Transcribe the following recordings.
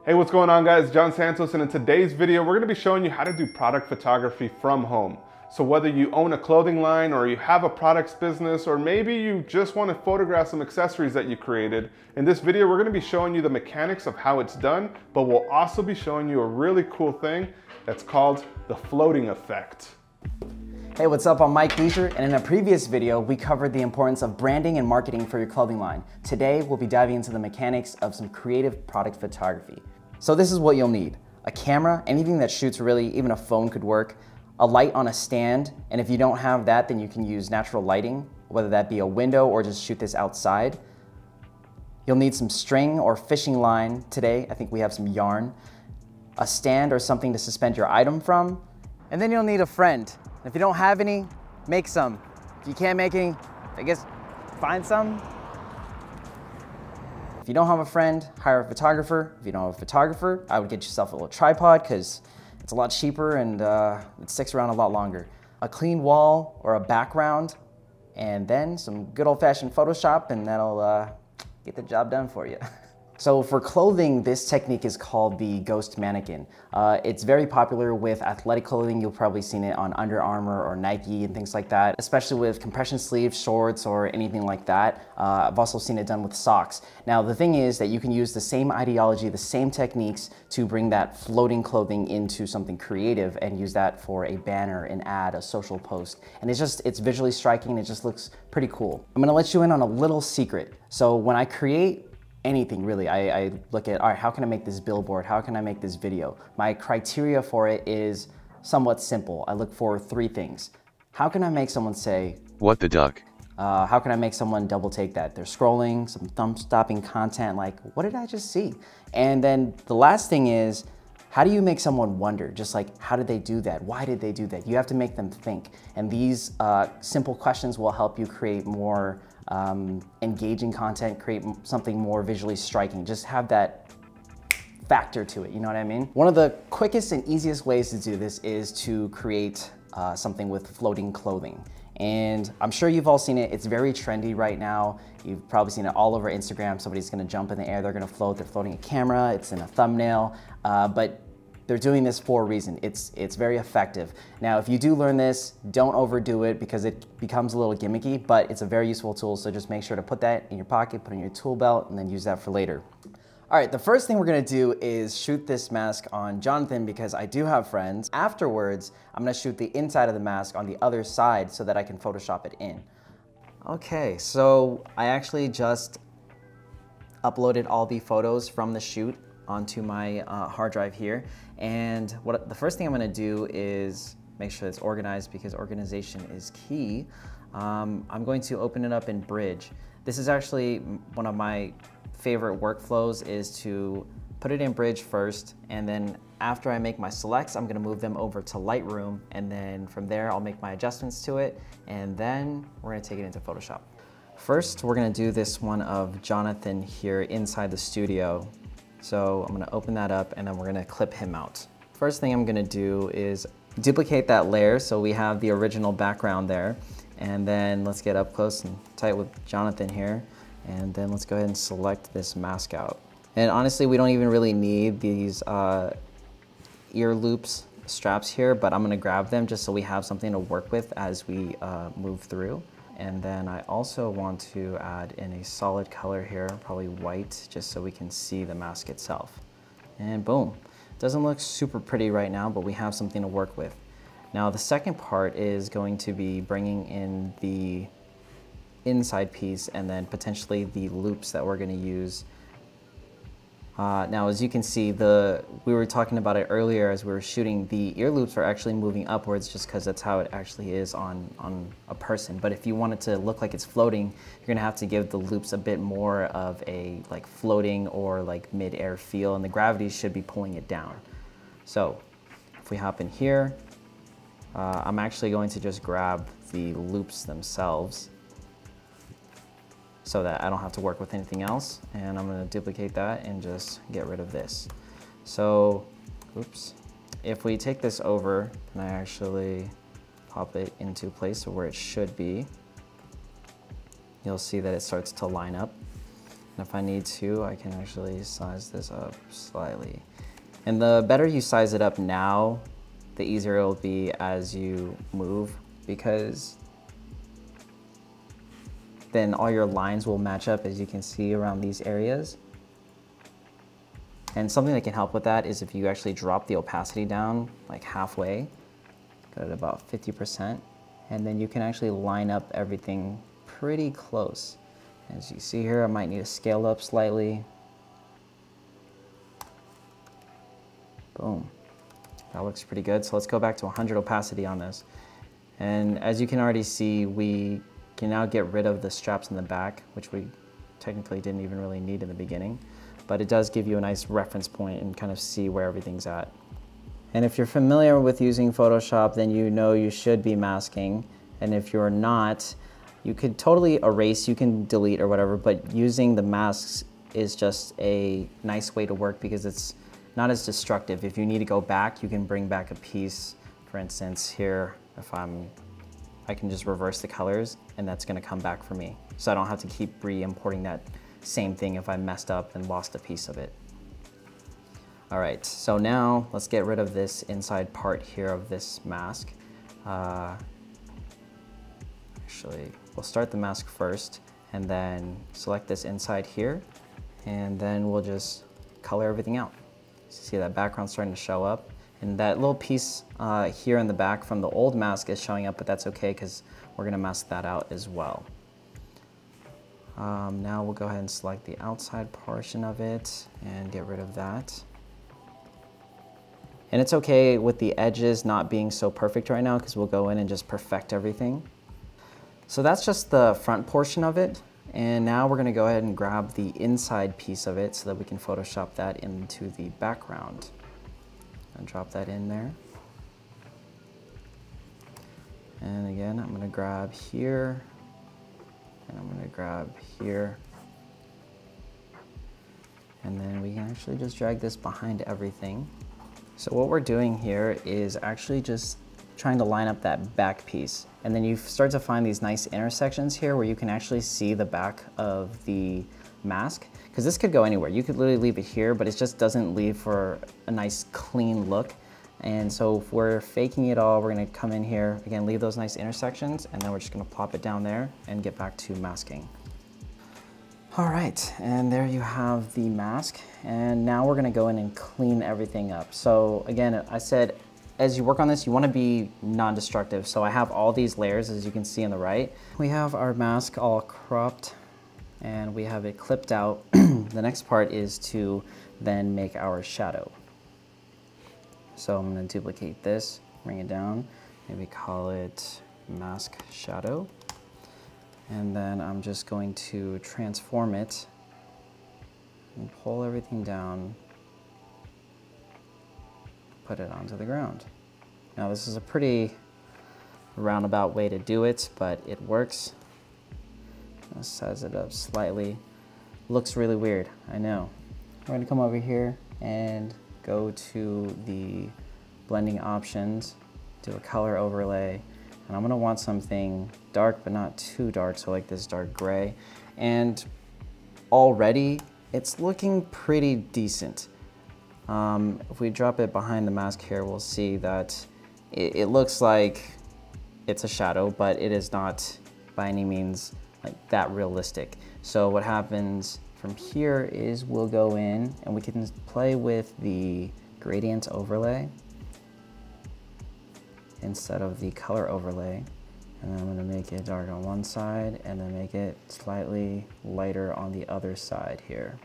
Hey, what's going on guys? John Santos, and in today's video, we're gonna be showing you how to do product photography from home. So whether you own a clothing line or you have a products business, or maybe you just want to photograph some accessories that you created, in this video, we're gonna be showing you the mechanics of how it's done, but we'll also be showing you a really cool thing that's called the floating effect. Hey, what's up? I'm Mike Leisure, and in a previous video, we covered the importance of branding and marketing for your clothing line. Today, we'll be diving into the mechanics of some creative product photography. So this is what you'll need: a camera, anything that shoots really, even a phone could work, a light on a stand, and if you don't have that, then you can use natural lighting, whether that be a window or just shoot this outside. You'll need some string or fishing line. Today, I think we have some yarn, a stand or something to suspend your item from, and then you'll need a friend. If you don't have any, make some. If you can't make any, I guess find some. If you don't have a friend, hire a photographer. If you don't have a photographer, I would get yourself a little tripod because it's a lot cheaper and it sticks around a lot longer. A clean wall or a background, and then some good old-fashioned Photoshop, and that'll get the job done for you. So for clothing, this technique is called the ghost mannequin. It's very popular with athletic clothing. You'll probably seen it on Under Armour or Nike and things like that, especially with compression sleeves, shorts, or anything like that. I've also seen it done with socks. Now, the thing is that you can use the same ideology, the same techniques to bring that floating clothing into something creative and use that for a banner, an ad, a social post. And it's visually striking. It just looks pretty cool. I'm gonna let you in on a little secret. So when I create anything really, I look at, all right, how can I make this billboard? How can I make this video? My criteria for it is somewhat simple. I look for three things. How can I make someone say, "What the duck?" How can I make someone double take that? They're scrolling, some thumb-stopping content, like, what did I just see? And then the last thing is, how do you make someone wonder? Just like, how did they do that? Why did they do that? You have to make them think. And these simple questions will help you create more engaging content, create something more visually striking. Just have that factor to it, you know what I mean? One of the quickest and easiest ways to do this is to create something with floating clothing. And I'm sure you've all seen it. It's very trendy right now. You've probably seen it all over Instagram. Somebody's gonna jump in the air, they're gonna float, they're floating a camera, it's in a thumbnail, but they're doing this for a reason. It's very effective. Now, if you do learn this, don't overdo it because it becomes a little gimmicky, but it's a very useful tool, so just make sure to put that in your pocket, put it in your tool belt, and then use that for later. All right, the first thing we're gonna do is shoot this mask on Jonathan because I do have friends. Afterwards, I'm gonna shoot the inside of the mask on the other side so that I can Photoshop it in. Okay, so I actually just uploaded all the photos from the shoot onto my hard drive here. And the first thing I'm gonna do is make sure it's organized because organization is key. I'm going to open it up in Bridge. This is actually one of my favorite workflows, is to put it in Bridge first, and then after I make my selects, I'm gonna move them over to Lightroom, and then from there I'll make my adjustments to it, and then we're gonna take it into Photoshop. First, we're gonna do this one of Jonathan here inside the studio. So I'm gonna open that up and then we're gonna clip him out. First thing I'm gonna do is duplicate that layer so we have the original background there. And then let's get up close and tight with Jonathan here. And then let's go ahead and select this mask out. And honestly, we don't even really need these ear loops straps here, but I'm gonna grab them just so we have something to work with as we move through. And then I also want to add in a solid color here, probably white, just so we can see the mask itself. And boom. Doesn't look super pretty right now, but we have something to work with. Now the second part is going to be bringing in the inside piece and then potentially the loops that we're gonna use. Now, as you can see, we were talking about it earlier as we were shooting, the ear loops are actually moving upwards just because that's how it actually is on a person. But if you want it to look like it's floating, you're gonna have to give the loops a bit more of a like floating or like mid-air feel, and the gravity should be pulling it down. So if we hop in here, I'm actually going to just grab the loops themselves so that I don't have to work with anything else. And I'm gonna duplicate that and just get rid of this. So, oops. If we take this over and I actually pop it into place where it should be, you'll see that it starts to line up. And if I need to, I can actually size this up slightly. And the better you size it up now, the easier it'll be as you move, because then all your lines will match up, as you can see around these areas. And something that can help with that is if you actually drop the opacity down like halfway, got it about 50%, and then you can actually line up everything pretty close. As you see here, I might need to scale up slightly. Boom. That looks pretty good. So let's go back to 100 opacity on this. And as you can already see, we can now get rid of the straps in the back, which we technically didn't even really need in the beginning. But it does give you a nice reference point and kind of see where everything's at. And if you're familiar with using Photoshop, then you know you should be masking. And if you're not, you could totally erase, you can delete or whatever, but using the masks is just a nice way to work because it's not as destructive. If you need to go back, you can bring back a piece. For instance, here, if I can just reverse the colors and that's gonna come back for me. So I don't have to keep re-importing that same thing if I messed up and lost a piece of it. All right, so now let's get rid of this inside part here of this mask. Actually, we'll start the mask first and then select this inside here, and then we'll just color everything out. See that background starting to show up, and that little piece here in the back from the old mask is showing up, but that's okay because we're gonna mask that out as well. Now we'll go ahead and select the outside portion of it and get rid of that. And it's okay with the edges not being so perfect right now because we'll go in and just perfect everything. So that's just the front portion of it. And now we're gonna go ahead and grab the inside piece of it so that we can Photoshop that into the background. And drop that in there. And again, I'm gonna grab here, and I'm gonna grab here. And then we can actually just drag this behind everything. So what we're doing here is actually just trying to line up that back piece. And then you start to find these nice intersections here where you can actually see the back of the mask. Because this could go anywhere. You could literally leave it here, but it just doesn't leave for a nice clean look. And so if we're faking it all, we're gonna come in here, again, leave those nice intersections, and then we're just gonna plop it down there and get back to masking. All right, and there you have the mask. And now we're gonna go in and clean everything up. So again, I said, as you work on this, you wanna be non-destructive. So I have all these layers, as you can see on the right. We have our mask all cropped and we have it clipped out. The next part is to then make our shadow. So I'm gonna duplicate this, bring it down, maybe call it mask shadow. And then I'm just going to transform it and pull everything down, put it onto the ground. Now this is a pretty roundabout way to do it, but it works. I'll size it up slightly. Looks really weird, I know. We're gonna come over here and go to the blending options, do a color overlay, and I'm gonna want something dark but not too dark, so like this dark gray. And already it's looking pretty decent. If we drop it behind the mask here, we'll see that it looks like it's a shadow, but it is not by any means like that realistic. So what happens from here is we'll go in and we can play with the gradient overlay instead of the color overlay. And I'm gonna make it dark on one side and then make it slightly lighter on the other side here.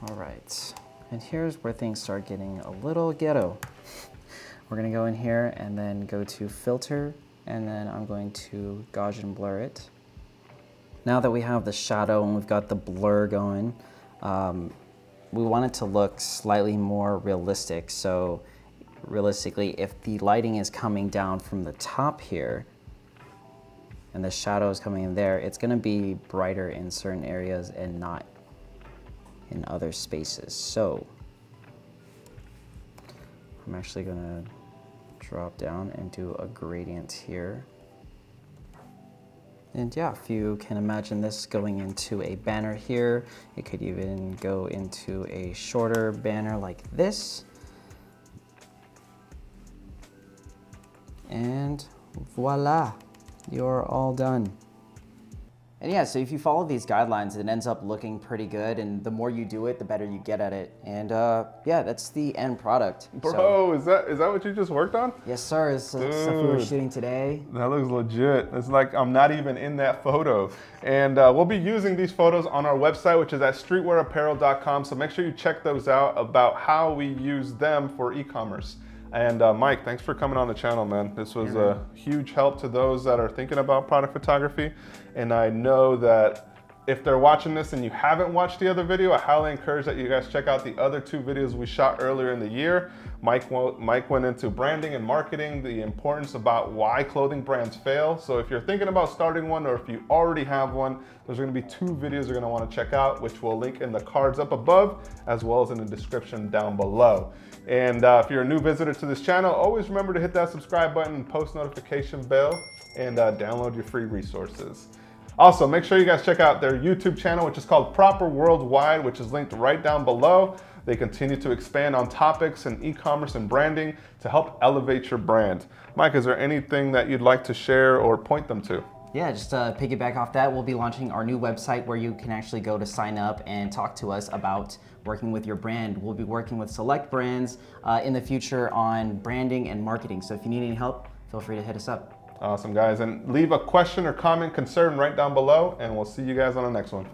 All right, and here's where things start getting a little ghetto. We're gonna go in here and then go to filter, and then I'm going to Gaussian blur it. Now that we have the shadow and we've got the blur going, we want it to look slightly more realistic. So realistically, if the lighting is coming down from the top here and the shadow is coming in there, it's gonna be brighter in certain areas and not in other spaces. So I'm actually gonna drop down and do a gradient here. And yeah, if you can imagine this going into a banner here, it could even go into a shorter banner like this. And voila, you're all done. And yeah, so if you follow these guidelines, it ends up looking pretty good, and the more you do it, the better you get at it. And yeah, that's the end product. Bro, so, is that what you just worked on? yes, sir. It's stuff we were shooting today. That looks legit. It's like I'm not even in that photo. And we'll be using these photos on our website, which is at streetwearapparel.com. So make sure you check those out about how we use them for e-commerce. And Mike, thanks for coming on the channel, man. This was a huge help to those that are thinking about product photography. And I know that if they're watching this and you haven't watched the other video, I highly encourage that you guys check out the other 2 videos we shot earlier in the year. Mike went into branding and marketing, the importance about why clothing brands fail. So if you're thinking about starting one, or if you already have one, there's gonna be 2 videos you're gonna wanna check out, which we'll link in the cards up above, as well as in the description down below. And if you're a new visitor to this channel, always remember to hit that subscribe button and post notification bell, and download your free resources. Also, make sure you guys check out their YouTube channel, which is called Proper Worldwide, which is linked right down below. They continue to expand on topics in e-commerce and branding to help elevate your brand. Mike, is there anything that you'd like to share or point them to? Yeah, just to piggyback off that, we'll be launching our new website where you can actually go to sign up and talk to us about working with your brand. We'll be working with select brands in the future on branding and marketing. So if you need any help, feel free to hit us up. Awesome, guys. And leave a question or comment, concern right down below, and we'll see you guys on the next one.